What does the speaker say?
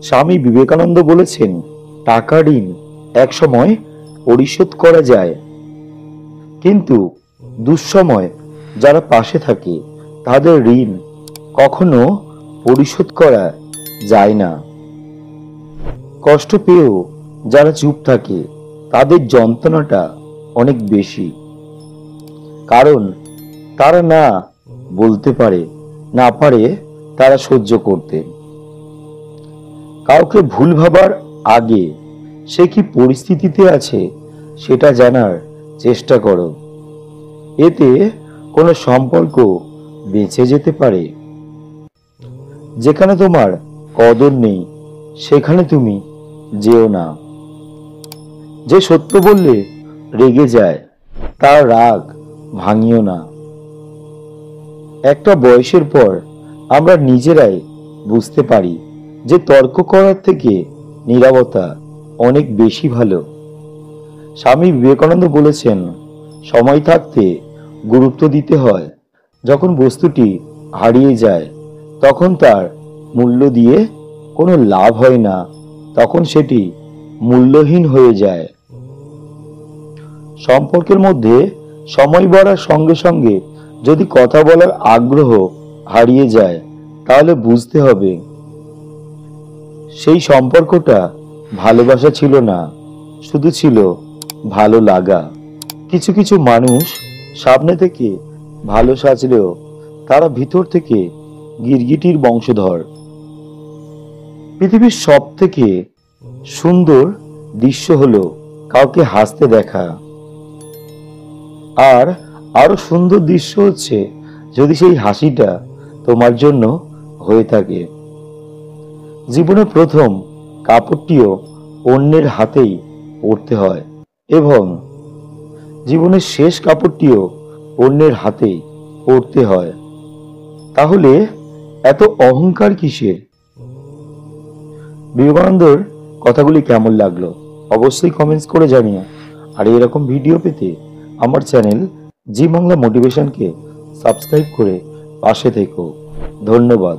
স্বামী বিবেকানন্দ বলেছেন, টাকা ঋণ এক সময় পরিশোধ করা যায়, কিন্তু দুঃসময় যারা পাশে থাকে তাদের ঋণ কখনো পরিশোধ করা যায় না। কষ্ট পেয়েও যারা চুপ থাকে তাদের যন্ত্রণাটা অনেক বেশি, কারণ তারা না বলতে পারে, না পারে তারা সহ্য করতে। কাউকে ভুল ভাবার আগে সে কি পরিস্থিতিতে আছে সেটা জানার চেষ্টা করো, এতে কোনো সম্পর্ক বেঁচে যেতে পারে। যেখানে তোমার কদর নেই সেখানে তুমি যেও না। যে সত্য বললে রেগে যায় তার রাগ ভাঙিও না। একটা বয়সের পর আমরা নিজেরাই বুঝতে পারি যে তর্ক করার থেকে নীরবতা অনেক বেশি ভালো। স্বামী বিবেকানন্দ বলেছেন, সময় থাকতে গুরুত্ব দিতে হয়, যখন বস্তুটি হারিয়ে যায় তখন তার মূল্য দিয়ে কোনো লাভ হয় না, তখন সেটি মূল্যহীন হয়ে যায়। সম্পর্কের মধ্যে সময় বাড়ার সঙ্গে সঙ্গে যদি কথা বলার আগ্রহ হারিয়ে যায় তাহলে বুঝতে হবে সেই সম্পর্কটা ভালোবাসা ছিল না, শুধু ছিল ভালো লাগা। কিছু কিছু মানুষ সামনে থেকে ভালো সাজলেও তারা ভিতর থেকে গিরগিটির বংশধর। পৃথিবীর সব থেকে সুন্দর দৃশ্য হলো কাউকে হাসতে দেখা, আর আরো সুন্দর দৃশ্য হচ্ছে যদি সেই হাসিটা তোমার জন্য হয়ে থাকে। জীবনে প্রথম কাপড়টিও অন্যের হাতেই পরতে হয় এবং জীবনের শেষ কাপড়টিও অন্যের হাতেই পরতে হয়, তাহলে এত অহংকার কিসের? বিবেকানন্দর কথাগুলি কেমন লাগলো অবশ্যই কমেন্টস করে জানিও। আর এরকম ভিডিও পেতে আমার চ্যানেল জি বাংলা মোটিভেশনকে সাবস্ক্রাইব করে পাশে থেকো। ধন্যবাদ।